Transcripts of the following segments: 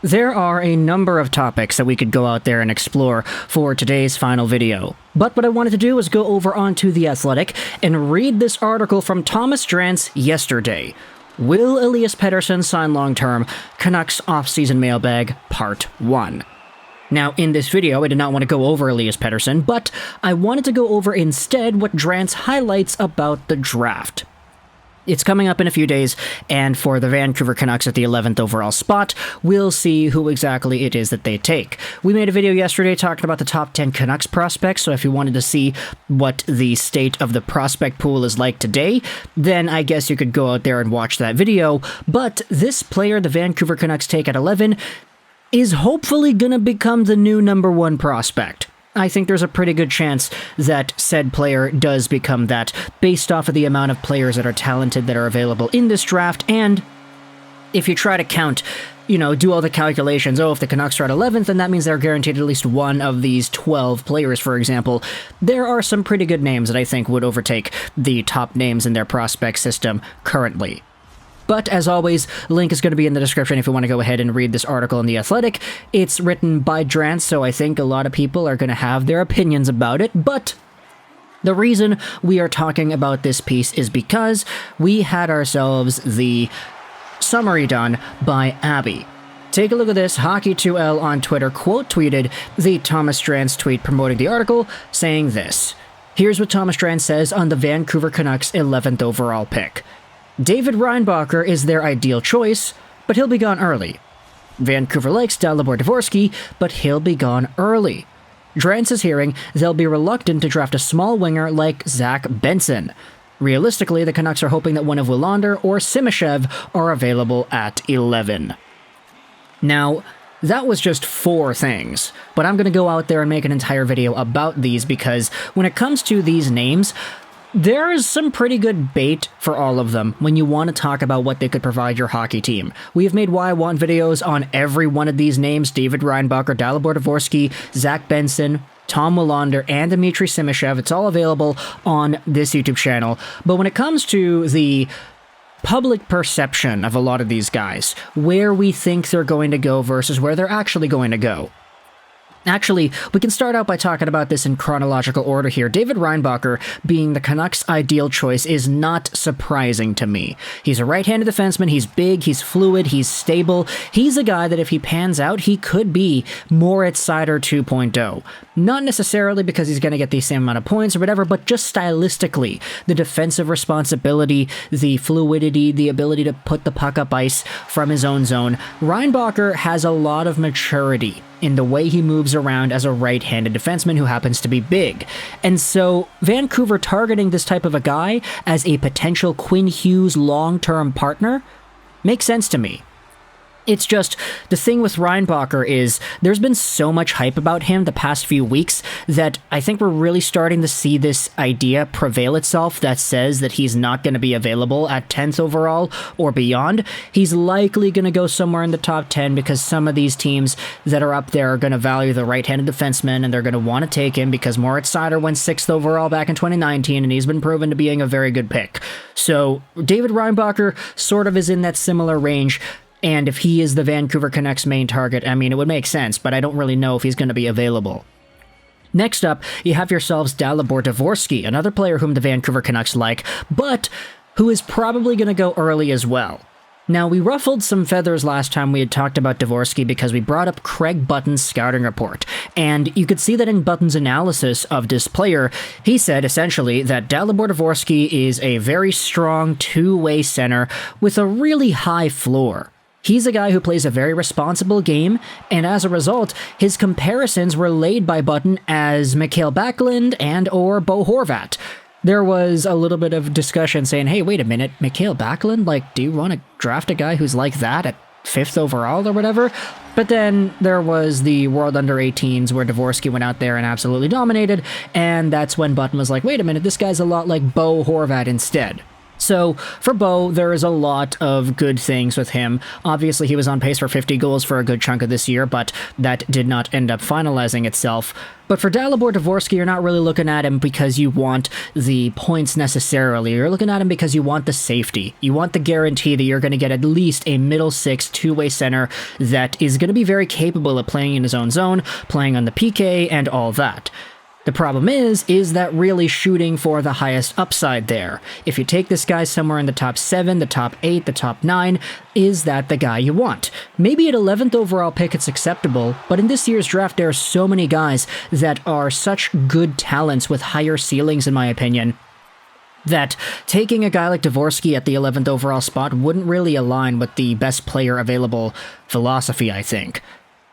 There are a number of topics that we could go out there and explore for today's final video. But what I wanted to do was go over onto The Athletic and read this article from Thomas Drance yesterday. Will Elias Pettersson sign long-term? Canucks offseason mailbag, Part 1. Now, in this video, I did not want to go over Elias Pettersson, but I wanted to go over instead what Drance highlights about the draft. It's coming up in a few days, and for the Vancouver Canucks at the 11th overall spot, we'll see who exactly it is that they take. We made a video yesterday talking about the top 10 Canucks prospects, so if you wanted to see what the state of the prospect pool is like today, then I guess you could go out there and watch that video. But this player the Vancouver Canucks take at 11 is hopefully going to become the new number 1 prospect. I think there's a pretty good chance that said player does become that, based off of the amount of players that are talented that are available in this draft, and if you try to count, do all the calculations, if the Canucks are at 11th, then that means they're guaranteed at least one of these 12 players, for example. There are some pretty good names that I think would overtake the top names in their prospect system currently. But, as always, link is going to be in the description if you want to go ahead and read this article in The Athletic. It's written by Drance, so I think a lot of people are going to have their opinions about it, but the reason we are talking about this piece is because we had ourselves the summary done by Abby. Take a look at this. Hockey2L on Twitter quote-tweeted the Thomas Drance tweet promoting the article, saying this. Here's what Thomas Drance says on the Vancouver Canucks 11th overall pick. David Reinbacher is their ideal choice, but he'll be gone early. Vancouver likes Dalibor Dvorsky, but he'll be gone early. Drance is hearing they'll be reluctant to draft a small winger like Zach Benson. Realistically, the Canucks are hoping that one of Willander or Simashev are available at 11. Now, that was just 4 things, but I'm going to go out there and make an entire video about these because when it comes to these names, there is some pretty good bait for all of them when you want to talk about what they could provide your hockey team. We have made Why I Want videos on every one of these names: David Reinbacher, Dalibor Dvorsky, Zach Benson, Tom Willander, and Dmitry Simashev. It's all available on this YouTube channel. But when it comes to the public perception of a lot of these guys, where we think they're going to go versus where they're actually going to go, actually, we can start out by talking about this in chronological order here. David Reinbacher being the Canucks' ideal choice is not surprising to me. He's a right-handed defenseman, he's big, he's fluid, he's stable. He's a guy that if he pans out, he could be Moritz Seider 2.0. Not necessarily because he's going to get the same amount of points or whatever, but just stylistically. The defensive responsibility, the fluidity, the ability to put the puck up ice from his own zone. Reinbacher has a lot of maturity in the way he moves around as a right-handed defenseman who happens to be big. And so Vancouver targeting this type of a guy as a potential Quinn Hughes long-term partner makes sense to me. It's just, the thing with Reinbacher is there's been so much hype about him the past few weeks that I think we're really starting to see this idea prevail itself that says that he's not going to be available at 10th overall or beyond. He's likely going to go somewhere in the top 10 because some of these teams that are up there are going to value the right-handed defenseman and they're going to want to take him because Moritz Seider went 6th overall back in 2019 and he's been proven to being a very good pick. So David Reinbacher sort of is in that similar range. And if he is the Vancouver Canucks' main target, I mean, it would make sense, but I don't really know if he's going to be available. Next up, you have yourselves Dalibor Dvorsky, another player whom the Vancouver Canucks like, but who is probably going to go early as well. Now, we ruffled some feathers last time we had talked about Dvorsky because we brought up Craig Button's scouting report, and you could see that in Button's analysis of this player, he said essentially that Dalibor Dvorsky is a very strong two-way center with a really high floor. He's a guy who plays a very responsible game, and as a result, his comparisons were laid by Button as Mikael Backlund and or Bo Horvat. There was a little bit of discussion saying, hey, wait a minute, Mikael Backlund? Do you want to draft a guy who's like that at 5th overall or whatever? But then there was the World Under-18s where Dvorsky went out there and absolutely dominated, and that's when Button was like, wait a minute, this guy's a lot like Bo Horvat instead. So, for Bo, there is a lot of good things with him. Obviously, he was on pace for 50 goals for a good chunk of this year, but that did not end up finalizing itself. But for Dalibor Dvorsky, you're not really looking at him because you want the points necessarily. You're looking at him because you want the safety. You want the guarantee that you're going to get at least a middle six two-way center that is going to be very capable of playing in his own zone, playing on the PK, and all that. The problem is that really shooting for the highest upside there. If you take this guy somewhere in the top 7, the top 8, the top 9, is that the guy you want? Maybe at 11th overall pick it's acceptable, but in this year's draft there are so many guys that are such good talents with higher ceilings in my opinion, that taking a guy like Dvorsky at the 11th overall spot wouldn't really align with the best player available philosophy, I think.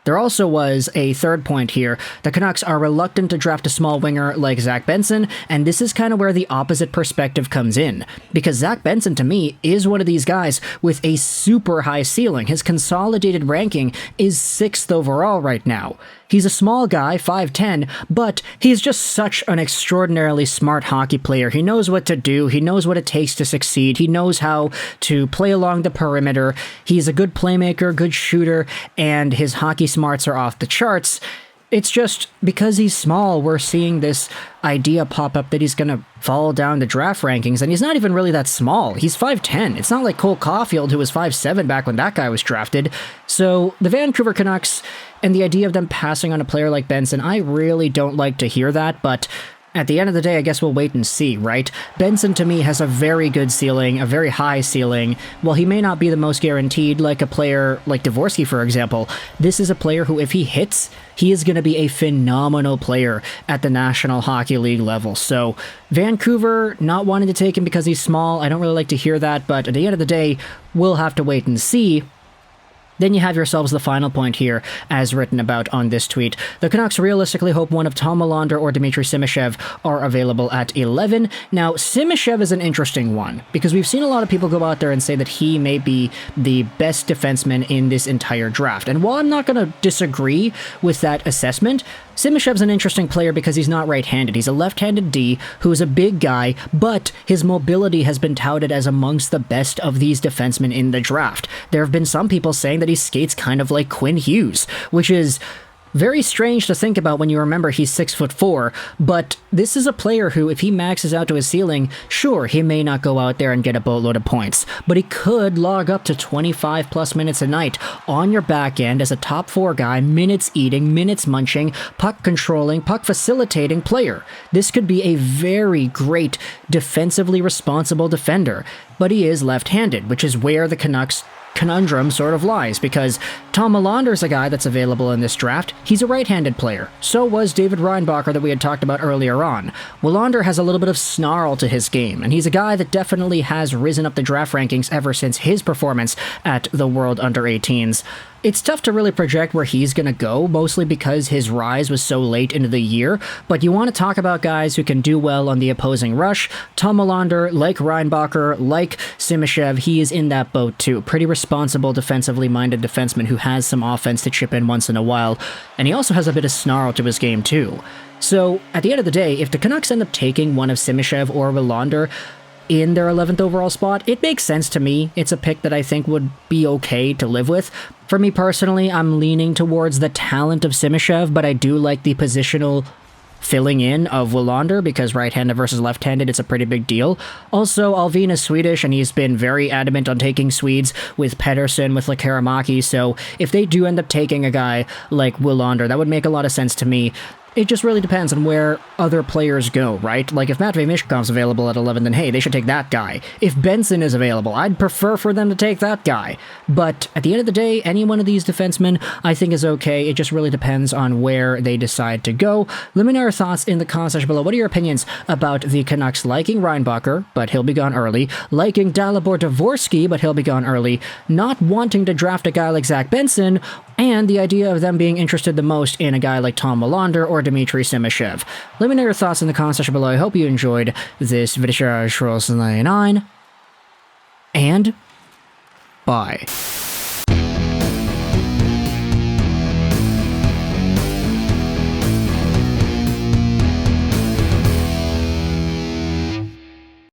There also was a third point here. The Canucks are reluctant to draft a small winger like Zach Benson, and this is kind of where the opposite perspective comes in. Because Zach Benson, to me, is one of these guys with a super high ceiling. His consolidated ranking is 6th overall right now. He's a small guy, 5'10", but he's just such an extraordinarily smart hockey player. He knows what to do, he knows what it takes to succeed, he knows how to play along the perimeter, he's a good playmaker, good shooter, and his hockey smarts are off the charts. It's just because he's small, we're seeing this idea pop up that he's going to fall down the draft rankings, and he's not even really that small. He's 5'10". It's not like Cole Caulfield, who was 5'7" back when that guy was drafted. So the Vancouver Canucks and the idea of them passing on a player like Benson, I really don't like to hear that, but at the end of the day, I guess we'll wait and see, right? Benson, to me, has a very good ceiling, a very high ceiling. While he may not be the most guaranteed, like a player like Dvorsky, for example, this is a player who, if he hits, he is going to be a phenomenal player at the National Hockey League level. So, Vancouver not wanting to take him because he's small, I don't really like to hear that, but at the end of the day, we'll have to wait and see. Then you have yourselves the final point here, as written about on this tweet. The Canucks realistically hope one of Tom Willander or Dmitry Simashev are available at 11. Now, Simashev is an interesting one, because we've seen a lot of people go out there and say that he may be the best defenseman in this entire draft. And while I'm not going to disagree with that assessment, Simashev's an interesting player because he's not right-handed. He's a left-handed D who's a big guy, but his mobility has been touted as amongst the best of these defensemen in the draft. There have been some people saying that he skates kind of like Quinn Hughes, which is very strange to think about when you remember he's 6'4", but this is a player who, if he maxes out to his ceiling, sure, he may not go out there and get a boatload of points, but he could log up to 25 plus minutes a night on your back end as a top 4 guy, minutes eating, minutes munching, puck controlling, puck facilitating player. This could be a very great defensively responsible defender, but he is left-handed, which is where the Canucks conundrum sort of lies, because Tom Willander's a guy that's available in this draft. He's a right-handed player. So was David Reinbacher that we had talked about earlier on. Willander has a little bit of snarl to his game, and he's a guy that definitely has risen up the draft rankings ever since his performance at the World Under-18s. It's tough to really project where he's going to go, mostly because his rise was so late into the year, but you want to talk about guys who can do well on the opposing rush. Tom Willander, like Reinbacher, like Simashev, he is in that boat too. Pretty responsible, defensively minded defenseman who has some offense to chip in once in a while, and he also has a bit of snarl to his game too. So, at the end of the day, if the Canucks end up taking one of Simashev or Willander in their 11th overall spot, it makes sense to me. It's a pick that I think would be okay to live with. For me personally, I'm leaning towards the talent of Simashev, but I do like the positional filling in of Willander, because right-handed versus left-handed, it's a pretty big deal. Also, Alvin is Swedish, and he's been very adamant on taking Swedes with Pettersson, with Lekaramaki, so if they do end up taking a guy like Willander, that would make a lot of sense to me. It just really depends on where other players go, right? Like, if Matvei Michkov's available at 11, then hey, they should take that guy. If Benson is available, I'd prefer for them to take that guy. But at the end of the day, any one of these defensemen I think is okay. It just really depends on where they decide to go. Let me know your thoughts in the comment section below. What are your opinions about the Canucks liking Reinbacher, but he'll be gone early, liking Dalibor Dvorsky, but he'll be gone early, not wanting to draft a guy like Zach Benson, and the idea of them being interested the most in a guy like Tom Willander or Dmitry Simashev? Let me know your thoughts in the comment section below. I hope you enjoyed this video. And bye.